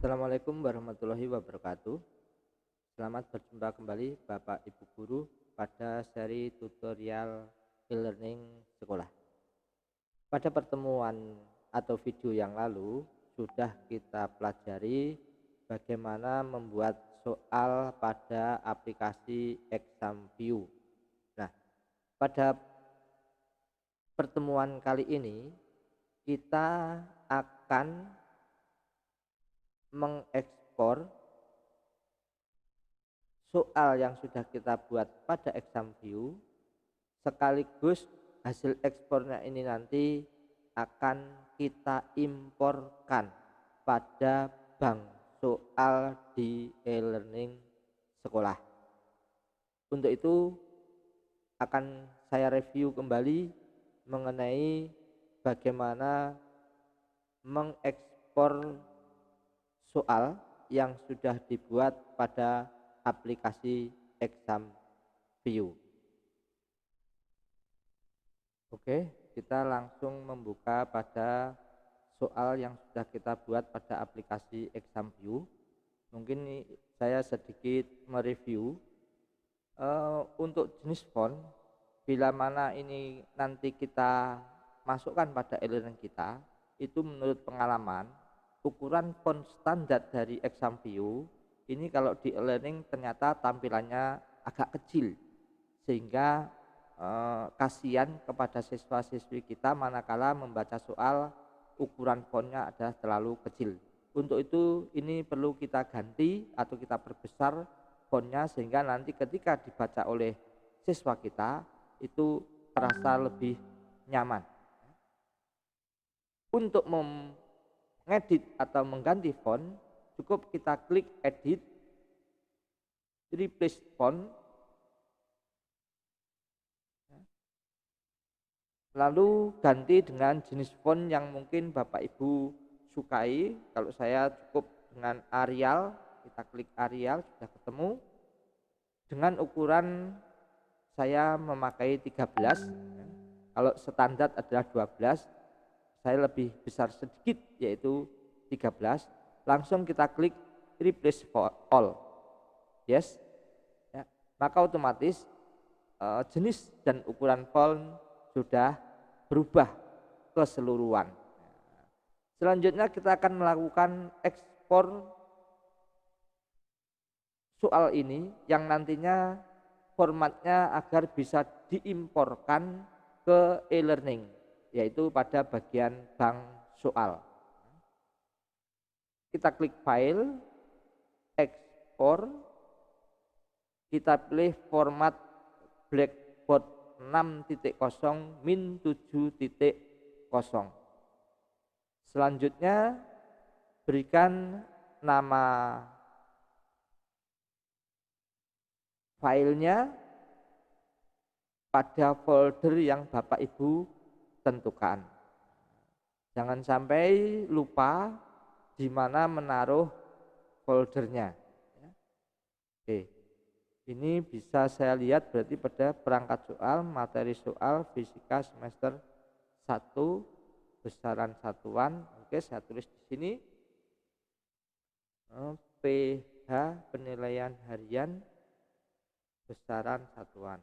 Assalamualaikum warahmatullahi wabarakatuh. Selamat berjumpa kembali Bapak Ibu Guru pada seri tutorial e-learning sekolah. Pada pertemuan atau video yang lalu sudah kita pelajari bagaimana membuat soal pada aplikasi ExamView. Nah, pada pertemuan kali ini kita akan mengekspor soal yang sudah kita buat pada ExamView, sekaligus hasil ekspornya ini nanti akan kita imporkan pada bank soal di e-learning sekolah. Untuk itu akan saya review kembali mengenai bagaimana mengekspor soal yang sudah dibuat pada aplikasi ExamView. Oke, kita langsung membuka pada soal yang sudah kita buat pada aplikasi ExamView. Mungkin saya sedikit mereview untuk jenis font. Bila mana ini nanti kita masukkan pada e-learning kita, itu menurut pengalaman ukuran font standar dari ExamView ini kalau di e-learning ternyata tampilannya agak kecil, sehingga kasihan kepada siswa-siswi kita manakala membaca soal ukuran fontnya adalah terlalu kecil. Untuk itu ini perlu kita ganti atau kita perbesar fontnya sehingga nanti ketika dibaca oleh siswa kita itu terasa lebih nyaman. Untuk ngedit atau mengganti font, cukup kita klik edit, replace font, lalu ganti dengan jenis font yang mungkin Bapak Ibu sukai. Kalau saya cukup dengan Arial, kita klik Arial, sudah ketemu. Dengan ukuran saya memakai 13, kalau standar adalah 12, saya lebih besar sedikit yaitu 13. Langsung kita klik replace all, yes ya, maka otomatis jenis dan ukuran font sudah berubah keseluruhan. Selanjutnya kita akan melakukan ekspor soal ini yang nantinya formatnya agar bisa diimporkan ke e-learning, yaitu pada bagian bank soal. Kita klik file, ekspor, kita pilih format blackboard 6.0 min 7.0. Selanjutnya berikan nama filenya pada folder yang Bapak Ibu tentukan. Jangan sampai lupa di mana menaruh foldernya. Oke, ini bisa saya lihat berarti pada perangkat soal, materi soal fisika semester 1 besaran satuan. Oke, saya tulis di sini PH penilaian harian besaran satuan.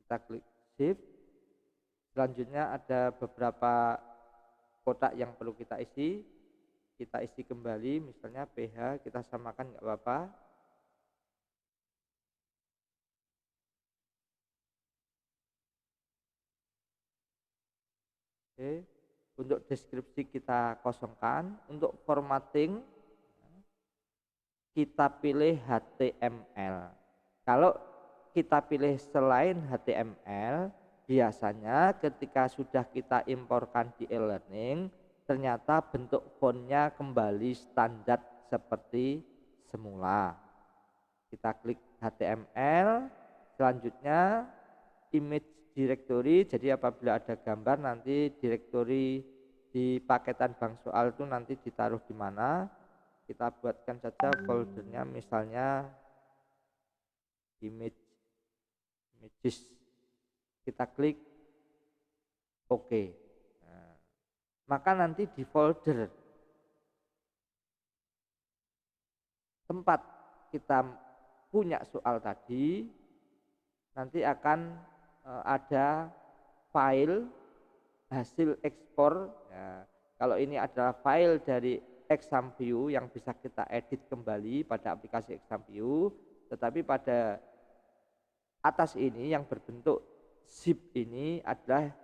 Kita klik shift. Selanjutnya ada beberapa kotak yang perlu kita isi. Kita isi kembali, misalnya PH kita samakan nggak apa-apa. Oke. Untuk deskripsi kita kosongkan. Untuk formatting kita pilih HTML. Kalau kita pilih selain HTML, biasanya ketika sudah kita imporkan di e-learning, ternyata bentuk fontnya kembali standar seperti semula. Kita klik HTML, selanjutnya image directory. Jadi apabila ada gambar nanti direktori di paketan bank soal itu nanti ditaruh di mana. Kita buatkan saja foldernya misalnya images. Kita klik OK. maka nanti di folder tempat kita punya soal tadi nanti akan ada file hasil ekspor. Ya, kalau ini adalah file dari ExamView yang bisa kita edit kembali pada aplikasi ExamView, tetapi pada atas ini yang berbentuk zip ini adalah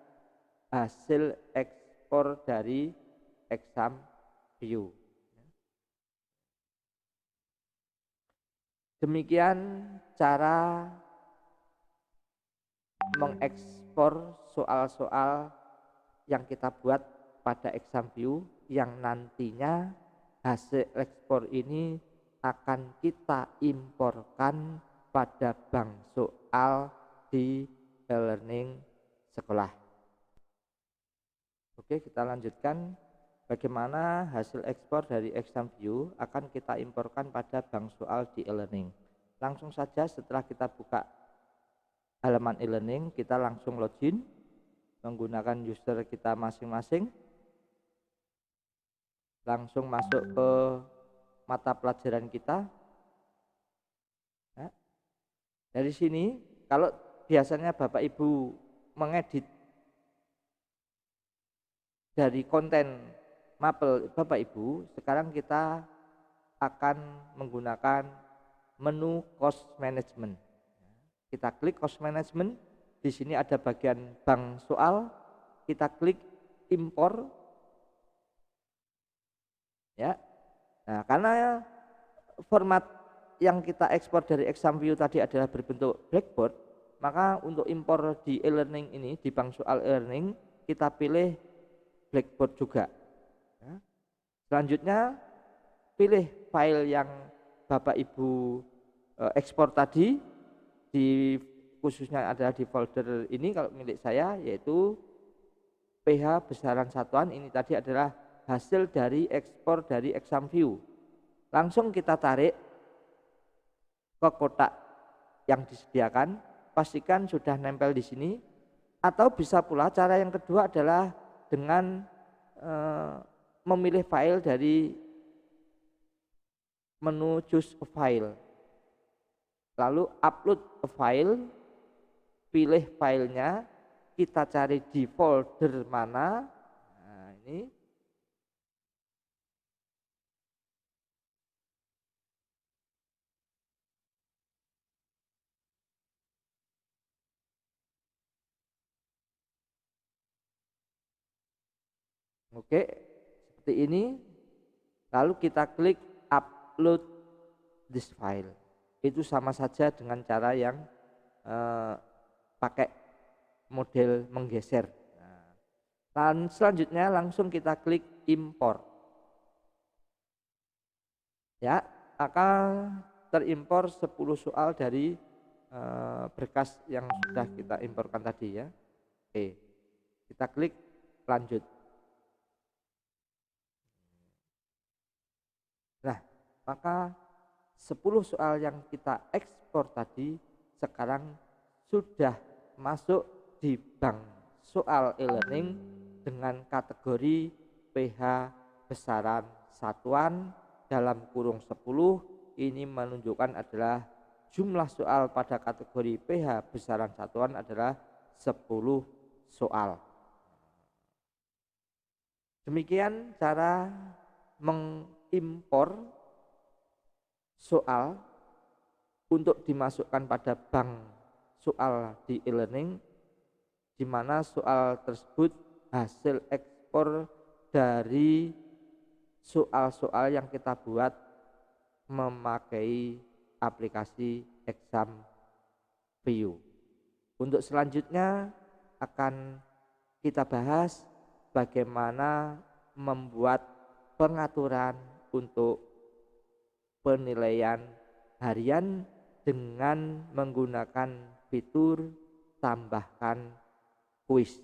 hasil ekspor dari ExamView. Demikian cara mengekspor soal-soal yang kita buat pada ExamView yang nantinya hasil ekspor ini akan kita imporkan pada bank soal di e-learning sekolah. Oke, kita lanjutkan bagaimana hasil ekspor dari ExamView akan kita imporkan pada bank soal di e-learning. Langsung saja setelah kita buka halaman e-learning, kita langsung login menggunakan user kita masing-masing, langsung masuk ke mata pelajaran kita. Nah, dari sini kalau biasanya Bapak Ibu mengedit dari konten mapel Bapak Ibu, sekarang kita akan menggunakan menu cost management. Kita klik cost management. Di sini ada bagian bank soal, kita klik impor. Ya. Nah, karena format yang kita ekspor dari ExamView tadi adalah berbentuk blackboard, maka untuk impor di e-learning ini, di bank soal e-learning, kita pilih blackboard juga. Ya. Selanjutnya pilih file yang Bapak Ibu ekspor tadi, di khususnya adalah di folder ini kalau milik saya, yaitu PH besaran satuan. Ini tadi adalah hasil dari ekspor dari ExamView. Langsung kita tarik ke kotak yang disediakan, pastikan sudah nempel di sini. Atau bisa pula cara yang kedua adalah dengan memilih file dari menu choose a file, lalu upload a file, pilih filenya, kita cari di folder mana. Nah, ini oke, seperti ini. Lalu kita klik upload this file. Itu sama saja dengan cara yang pakai model menggeser. Nah, dan selanjutnya langsung kita klik import. Ya, akan terimpor 10 soal dari berkas yang sudah kita imporkan tadi ya. Oke, kita klik lanjut. Nah, maka 10 soal yang kita ekspor tadi sekarang sudah masuk di bank soal e-learning dengan kategori PH besaran satuan dalam kurung 10. Ini menunjukkan adalah jumlah soal pada kategori PH besaran satuan adalah 10 soal. Demikian cara mengimpor soal untuk dimasukkan pada bank soal di e-learning, di mana soal tersebut hasil ekspor dari soal-soal yang kita buat memakai aplikasi ExamView. Untuk selanjutnya akan kita bahas bagaimana membuat pengaturan untuk penilaian harian dengan menggunakan fitur tambahkan kuis.